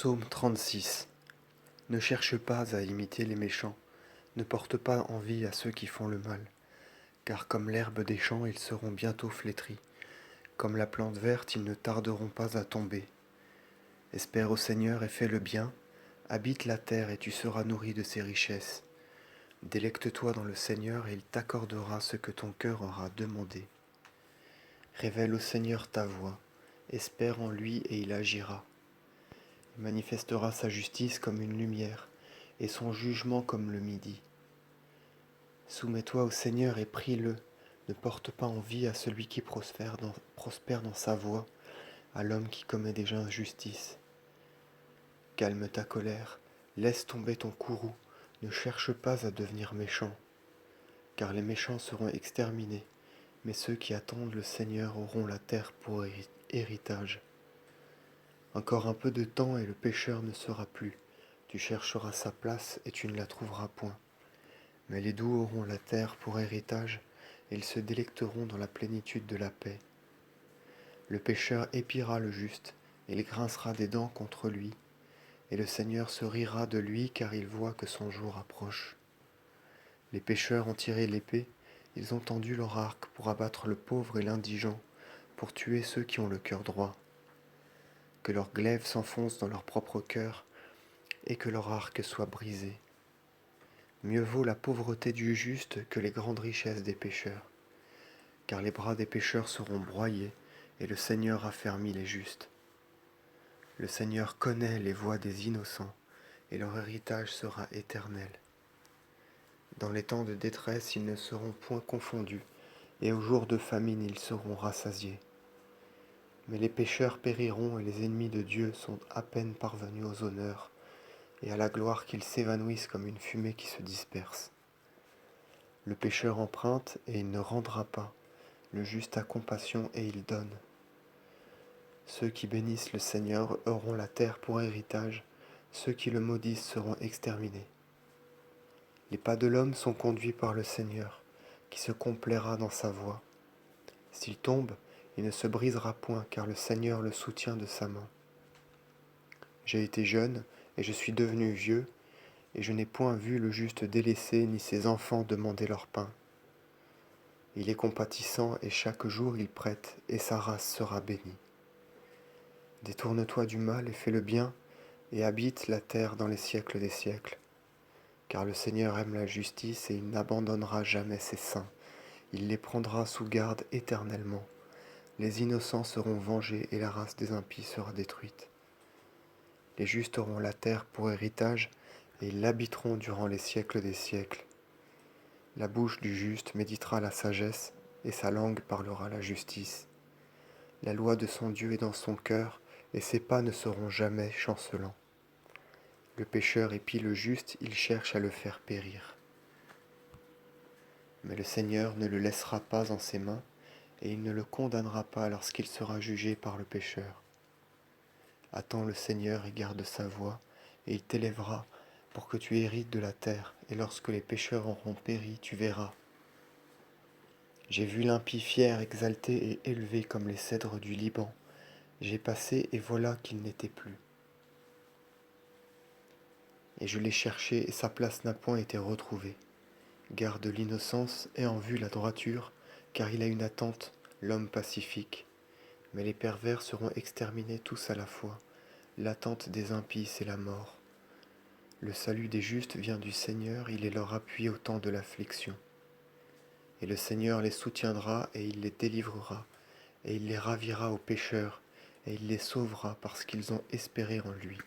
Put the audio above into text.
Psaume 36. Ne cherche pas à imiter les méchants, ne porte pas envie à ceux qui font le mal, car comme l'herbe des champs, ils seront bientôt flétris, comme la plante verte, ils ne tarderont pas à tomber. Espère au Seigneur et fais le bien, habite la terre et tu seras nourri de ses richesses. Délecte-toi dans le Seigneur et il t'accordera ce que ton cœur aura demandé. Révèle au Seigneur ta voie, espère en lui et il agira. Il manifestera sa justice comme une lumière, et son jugement comme le midi. Soumets-toi au Seigneur et prie-le, ne porte pas envie à celui qui prospère dans sa voie, à l'homme qui commet des injustices. Calme ta colère, laisse tomber ton courroux, ne cherche pas à devenir méchant, car les méchants seront exterminés, mais ceux qui attendent le Seigneur auront la terre pour héritage. Encore un peu de temps et le pécheur ne sera plus. Tu chercheras sa place et tu ne la trouveras point. Mais les doux auront la terre pour héritage, et ils se délecteront dans la plénitude de la paix. Le pécheur épiera le juste, et il grincera des dents contre lui, et le Seigneur se rira de lui car il voit que son jour approche. Les pécheurs ont tiré l'épée, ils ont tendu leur arc pour abattre le pauvre et l'indigent, pour tuer ceux qui ont le cœur droit. Que leur glaive s'enfonce dans leur propre cœur, et que leur arc soit brisé. Mieux vaut la pauvreté du juste que les grandes richesses des pécheurs, car les bras des pécheurs seront broyés, et le Seigneur affermit les justes. Le Seigneur connaît les voies des innocents, et leur héritage sera éternel. Dans les temps de détresse, ils ne seront point confondus, et au jour de famine, ils seront rassasiés. Mais les pécheurs périront, et les ennemis de Dieu sont à peine parvenus aux honneurs, et à la gloire qu'ils s'évanouissent comme une fumée qui se disperse. Le pécheur emprunte, et il ne rendra pas. Le juste a compassion, et il donne. Ceux qui bénissent le Seigneur auront la terre pour héritage, ceux qui le maudissent seront exterminés. Les pas de l'homme sont conduits par le Seigneur, qui se complaira dans sa voie. S'il tombe, il ne se brisera point, car le Seigneur le soutient de sa main. J'ai été jeune, et je suis devenu vieux, et je n'ai point vu le juste délaissé, ni ses enfants demander leur pain. Il est compatissant, et chaque jour il prête, et sa race sera bénie. Détourne-toi du mal et fais le bien, et habite la terre dans les siècles des siècles. Car le Seigneur aime la justice, et il n'abandonnera jamais ses saints. Il les prendra sous garde éternellement. Les innocents seront vengés, et la race des impies sera détruite. Les justes auront la terre pour héritage, et ils l'habiteront durant les siècles des siècles. La bouche du juste méditera la sagesse, et sa langue parlera la justice. La loi de son Dieu est dans son cœur, et ses pas ne seront jamais chancelants. Le pécheur épie le juste, il cherche à le faire périr. Mais le Seigneur ne le laissera pas en ses mains, et il ne le condamnera pas lorsqu'il sera jugé par le pécheur. Attends le Seigneur et garde sa voie, et il t'élèvera pour que tu hérites de la terre, et lorsque les pécheurs auront péri, tu verras. J'ai vu l'impie fier, exalté et élevé comme les cèdres du Liban. J'ai passé, et voilà qu'il n'était plus. Et je l'ai cherché, et sa place n'a point été retrouvée. Garde l'innocence et en vue la droiture, car il a une attente, l'homme pacifique. Mais les pervers seront exterminés tous à la fois. L'attente des impies, c'est la mort. Le salut des justes vient du Seigneur, il est leur appui au temps de l'affliction. Et le Seigneur les soutiendra et il les délivrera, et il les ravira aux pécheurs, et il les sauvera parce qu'ils ont espéré en lui.